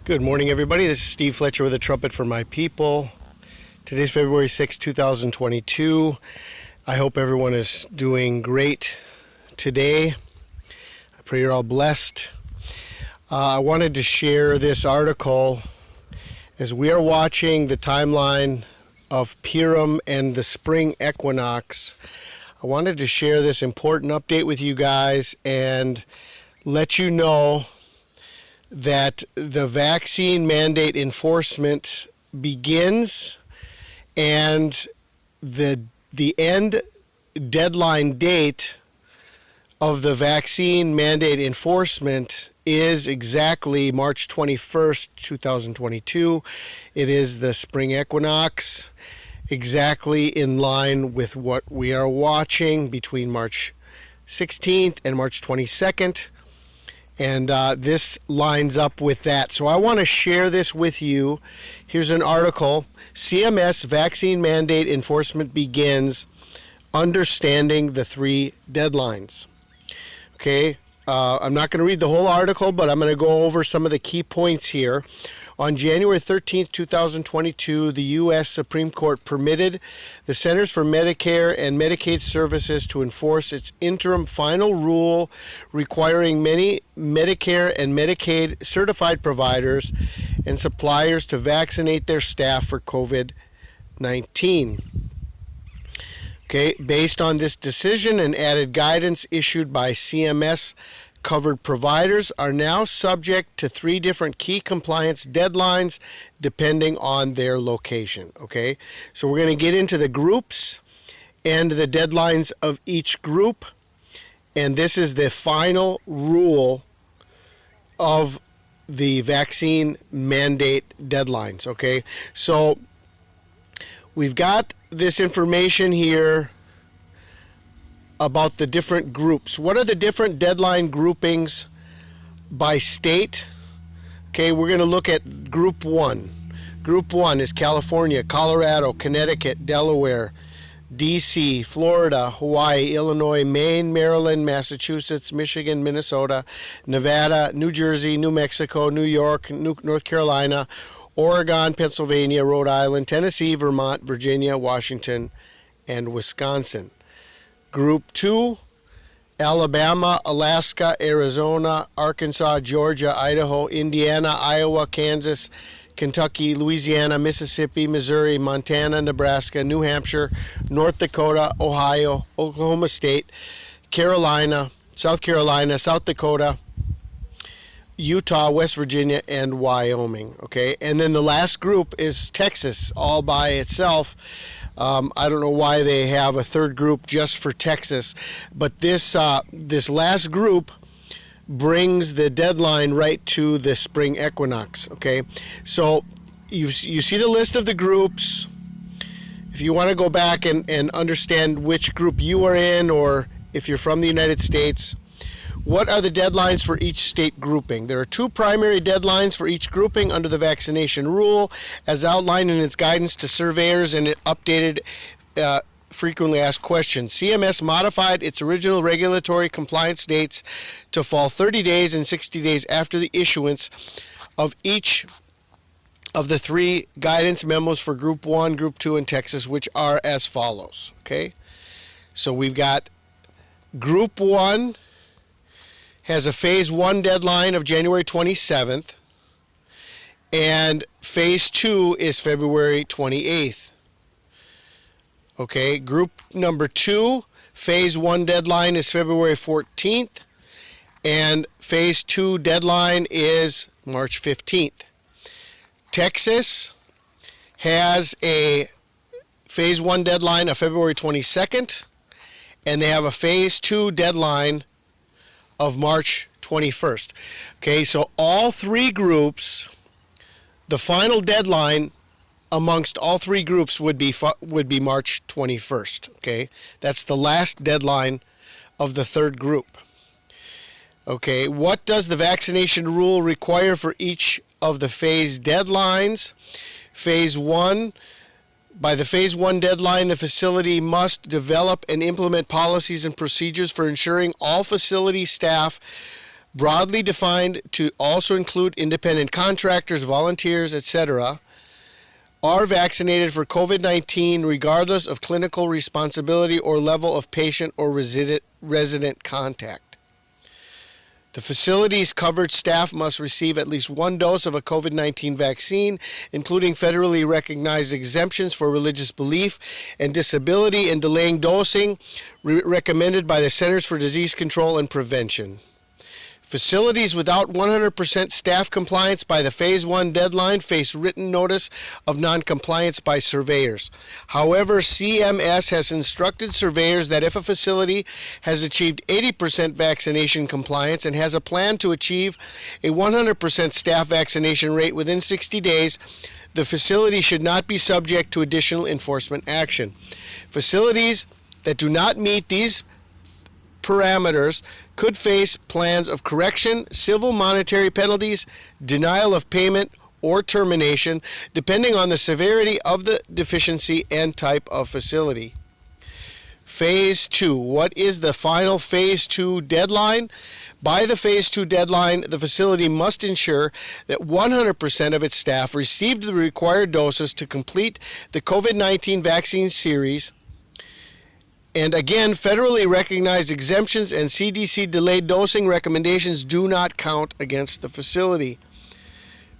Good morning, everybody. This is Steve Fletcher with a trumpet for my people. Today's February 6, 2022. I hope everyone is doing great today. I pray you're all blessed. I wanted to share this article as we are watching the timeline of Purim and the spring equinox. I wanted to share this important update with you guys and let you know that the vaccine mandate enforcement begins, and the end deadline date of the vaccine mandate enforcement is exactly March 21st, 2022. It is the spring equinox, exactly in line with what we are watching between March 16th and March 22nd. And this lines up with that. So I want to share this with you. Here's an article. CMS vaccine mandate enforcement begins, understanding the three deadlines. Okay, I'm not going to read the whole article, but I'm going to go over some of the key points here. On January 13th, 2022, the U.S. Supreme Court permitted the Centers for Medicare and Medicaid Services to enforce its interim final rule requiring many Medicare and Medicaid certified providers and suppliers to vaccinate their staff for COVID-19. Okay, based on this decision and added guidance issued by CMS, covered providers are now subject to three different key compliance deadlines depending on their location. Okay, so we're going to get into the groups and the deadlines of each group, and this is the final rule of the vaccine mandate deadlines. Okay, so we've got this information here about the different groups. What are the different deadline groupings by state? Okay, we're going to look at Group 1. Group 1 is California, Colorado, Connecticut, Delaware, D.C., Florida, Hawaii, Illinois, Maine, Maryland, Massachusetts, Michigan, Minnesota, Nevada, New Jersey, New Mexico, New York, North Carolina, Oregon, Pennsylvania, Rhode Island, Tennessee, Vermont, Virginia, Washington, and Wisconsin. Group 2, Alabama, Alaska, Arizona, Arkansas, Georgia, Idaho, Indiana, Iowa, Kansas, Kentucky, Louisiana, Mississippi, Missouri, Montana, Nebraska, New Hampshire, North Dakota, Ohio, Oklahoma State, Carolina, South Dakota, Utah, West Virginia, and Wyoming. Okay, and then the last group is Texas, all by itself. I don't know why they have a third group just for Texas, but this last group brings the deadline right to the spring equinox. Okay, so you see the list of the groups. If you want to go back and understand which group you are in, or if you're from the United States, what are the deadlines for each state grouping? There are two primary deadlines for each grouping under the vaccination rule, as outlined in its guidance to surveyors and updated frequently asked questions. CMS modified its original regulatory compliance dates to fall 30 days and 60 days after the issuance of each of the three guidance memos for Group 1, Group 2, and Texas, which are as follows. Okay, so we've got Group 1 has a Phase 1 deadline of January 27th, and Phase 2 is February 28th. Okay, Group number 2, Phase 1 deadline is February 14th, and Phase 2 deadline is March 15th. Texas has a Phase 1 deadline of February 22nd, and they have a Phase 2 deadline of March 21st. Okay, so all three groups, the final deadline amongst all three groups would be March 21st. Okay, that's the last deadline of the third group. Okay, what does the vaccination rule require for each of the phase deadlines? Phase 1, by the Phase 1 deadline, the facility must develop and implement policies and procedures for ensuring all facility staff broadly defined to also include independent contractors, volunteers, etc., are vaccinated for COVID-19 regardless of clinical responsibility or level of patient or resident contact. The facility's covered staff must receive at least one dose of a COVID-19 vaccine, including federally recognized exemptions for religious belief and disability, and delaying dosing recommended by the Centers for Disease Control and Prevention. Facilities without 100% staff compliance by the Phase 1 deadline face written notice of noncompliance by surveyors. However, CMS has instructed surveyors that if a facility has achieved 80% vaccination compliance and has a plan to achieve a 100% staff vaccination rate within 60 days, the facility should not be subject to additional enforcement action. Facilities that do not meet these parameters could face plans of correction, civil monetary penalties, denial of payment, or termination, depending on the severity of the deficiency and type of facility. Phase 2. What is the final Phase 2 deadline? By the Phase 2 deadline, the facility must ensure that 100% of its staff received the required doses to complete the COVID-19 vaccine series. And again, federally recognized exemptions and CDC delayed dosing recommendations do not count against the facility.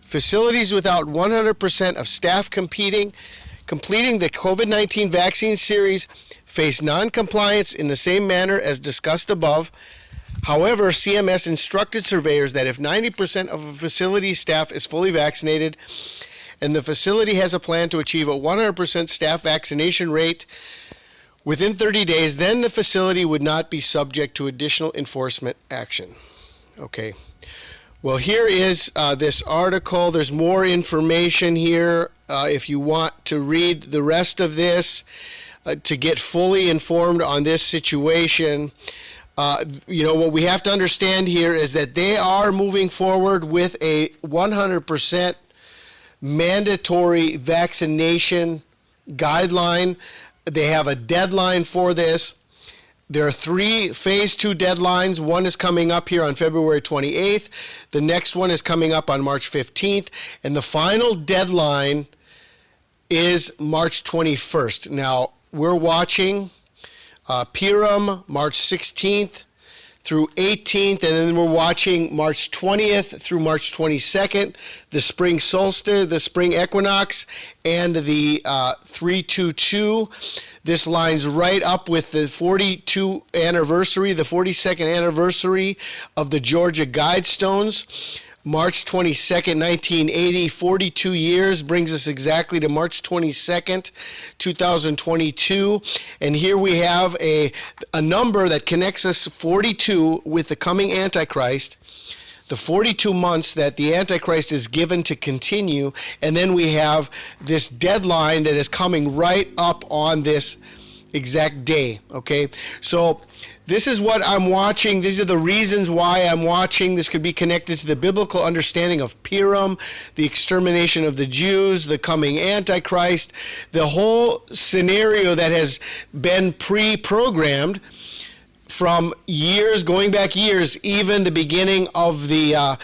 Facilities without 100% of staff completing the COVID-19 vaccine series face non-compliance in the same manner as discussed above. However, CMS instructed surveyors that if 90% of a facility staff is fully vaccinated and the facility has a plan to achieve a 100% staff vaccination rate within 30 days, then the facility would not be subject to additional enforcement action. Okay. Well, here is this article. There's more information here if you want to read the rest of this to get fully informed on this situation. What we have to understand here is that they are moving forward with a 100% mandatory vaccination guideline. They have a deadline for this. There are 3 Phase 2 deadlines. One is coming up here on February 28th. The next one is coming up on March 15th. And the final deadline is March 21st. Now, we're watching Purim, March 16th through 18th, and then we're watching March 20th through March 22nd, the spring solstice, the spring equinox, and the 322. This lines right up with the 42nd anniversary of the Georgia Guidestones. March 22nd, 1980, 42 years, brings us exactly to March 22nd, 2022. And here we have a number that connects us, 42, with the coming Antichrist, the 42 months that the Antichrist is given to continue. And then we have this deadline that is coming right up on this exact day, okay? So this is what I'm watching. These are the reasons why I'm watching. This could be connected to the biblical understanding of Purim, the extermination of the Jews, the coming Antichrist, the whole scenario that has been pre-programmed from years, going back years, even the beginning of the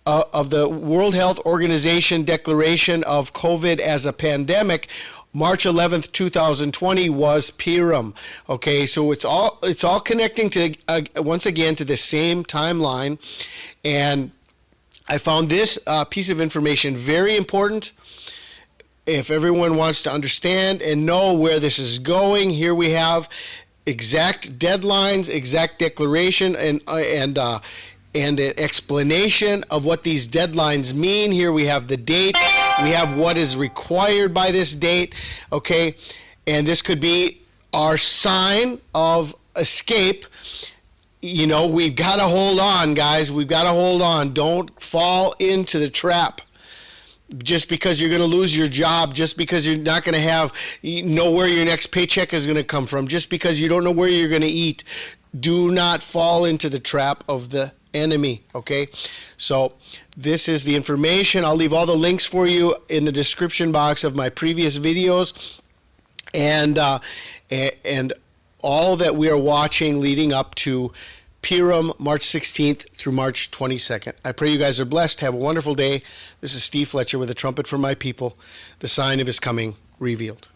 World Health Organization declaration of COVID as a pandemic. March 11th, 2020 was Purim. Okay, so it's all connecting to once again to the same timeline, and I found this piece of information very important. If everyone wants to understand and know where this is going, here we have exact deadlines, exact declaration, and an explanation of what these deadlines mean. Here we have the date. We have what is required by this date, okay? And this could be our sign of escape. You know, we've got to hold on, guys. We've got to hold on. Don't fall into the trap. Just because you're going to lose your job, just because you're not going to know where your next paycheck is going to come from, just because you don't know where you're going to eat, do not fall into the trap of the enemy, okay? So this is the information. I'll leave all the links for you in the description box of my previous videos, and all that we are watching leading up to Purim, March 16th through March 22nd. I pray you guys are blessed. Have a wonderful day. This is Steve Fletcher with a trumpet for my people, the sign of his coming revealed.